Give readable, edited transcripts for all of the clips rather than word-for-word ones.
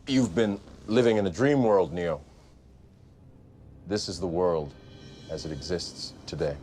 You've been living in a dream world, Neo. This is the world as it exists today.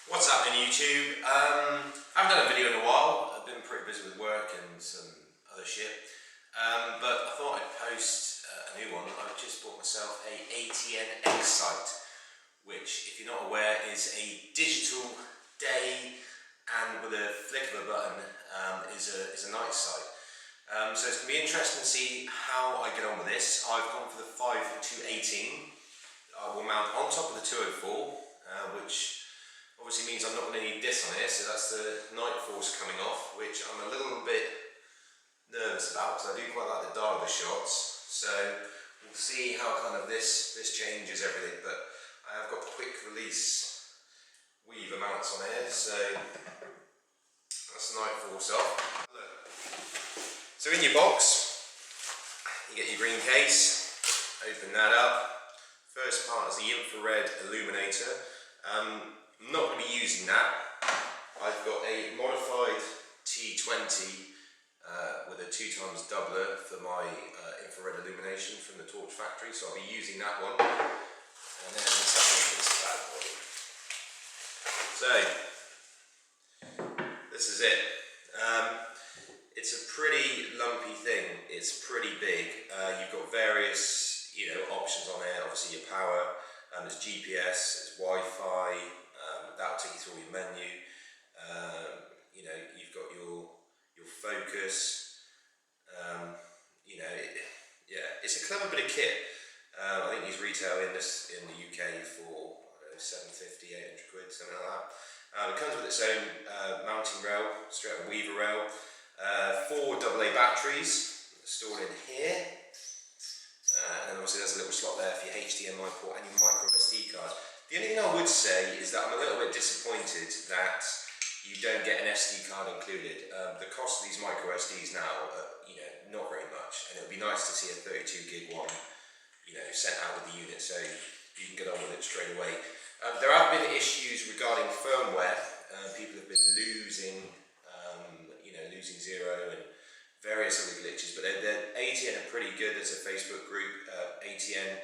What's happening, YouTube? I haven't done a video in a while. I've been pretty busy with work and some other shit. But I thought I'd post a new one. I've just bought myself a ATN X sight, which, if you're not aware, is a digital day and with a flick of a button is a night sight. So it's going to be interesting to see how I get on with this. I've gone for the 5-2-18. I will mount on top of the 204, which obviously means I'm not going to need this on here, so that's the night force coming off, which I'm a little bit nervous about because I do quite like the dial of the shots. So we'll see how kind of this changes everything, but I have got quick release weaver mounts on here, so that's the night force off. Look. So in your box, you get your green case, open that up. First part is the infrared illuminator. I'm not going to be using that. I've got a modified T20 with a 2x doubler for my infrared illumination from the torch factory, so I'll be using that one. And then let's have a look at this bad boy. So this is it. It's a pretty lumpy thing. It's pretty big. You've got various, options on there. Obviously your power. There's GPS. There's Wi-Fi. That'll take you through your menu. You've got your focus. It's a clever bit of kit. I think these retail in the UK for 750, 800 quid, something like that. It comes with its own mounting rail, straight up weaver rail. 4 AA batteries stored in here. And then obviously there's a little slot there for your HDMI port and your micro SD card. The only thing I would say is that I'm a little bit disappointed that you don't get an SD card included. The cost of these micro SDs now, not very much, and it would be nice to see a 32 gig one, sent out with the unit so you can get on with it straight away. There have been issues regarding firmware. People have been losing zero and various other glitches, but ATN are pretty good. There's a Facebook group, ATN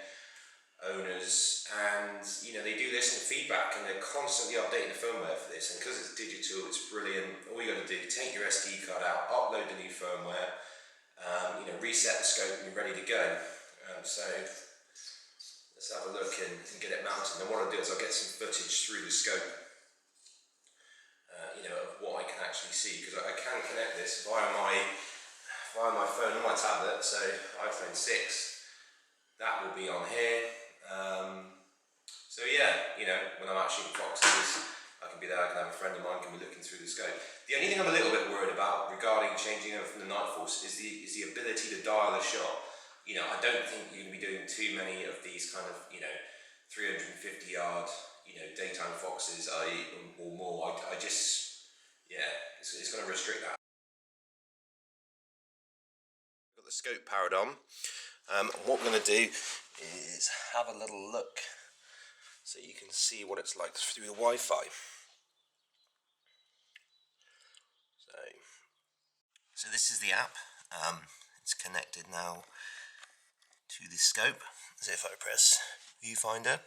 owners, and they do listen to feedback and they're constantly updating the firmware for this, and because it's digital, it's brilliant. All you got to do, take your SD card out, upload the new firmware, reset the scope, and you're ready to go. So let's have a look and get it mounted. And what I'll do is I'll get some footage through the scope of what I can actually see, because I can connect this via my phone or my tablet. So iPhone 6, that will be on here. So yeah, when I'm out shooting foxes, I can be there. I can have a friend of mine can be looking through the scope. The only thing I'm a little bit worried about regarding changing over from the night force is the ability to dial a shot. I don't think you're going to be doing too many of these kind of 350 yard daytime foxes or more. I just it's going to restrict that. Got the scope powered on. What we're going to do is have a little look so you can see what it's like through the Wi-Fi. So this is the app. It's connected now to the scope. So if I press viewfinder,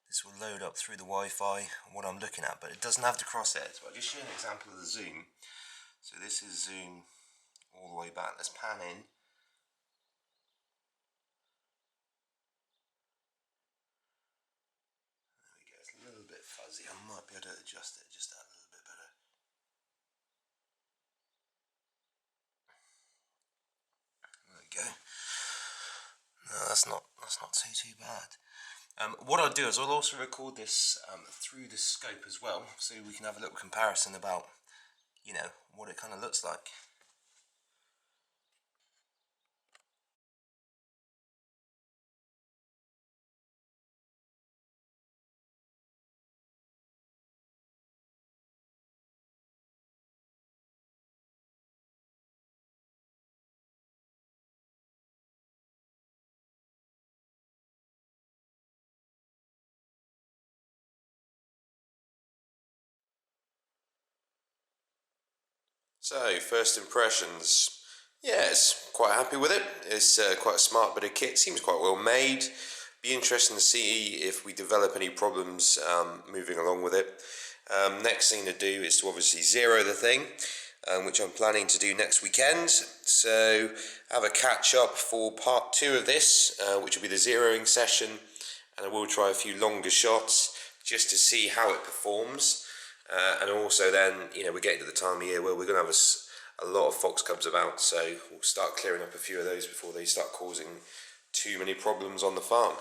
this will load up through the Wi-Fi what I'm looking at, but it doesn't have the crosshairs. But I'll just show you an example of the zoom. So this is zoom all the way back. Let's pan in. There we go. It's a little bit fuzzy. I might be able to adjust it just a little bit better. There we go. No, that's not too bad. What I'll do is I'll also record this through the scope as well, so we can have a little comparison about, what it kind of looks like. So, first impressions. Yeah, it's quite happy with it. It's quite a smart bit of kit. Seems quite well made. Be interesting to see if we develop any problems moving along with it. Next thing to do is to obviously zero the thing, which I'm planning to do next weekend. So have a catch up for part 2 of this, which will be the zeroing session, and I will try a few longer shots just to see how it performs. And also then, we're getting to the time of year where we're going to have a lot of fox cubs about, so we'll start clearing up a few of those before they start causing too many problems on the farm.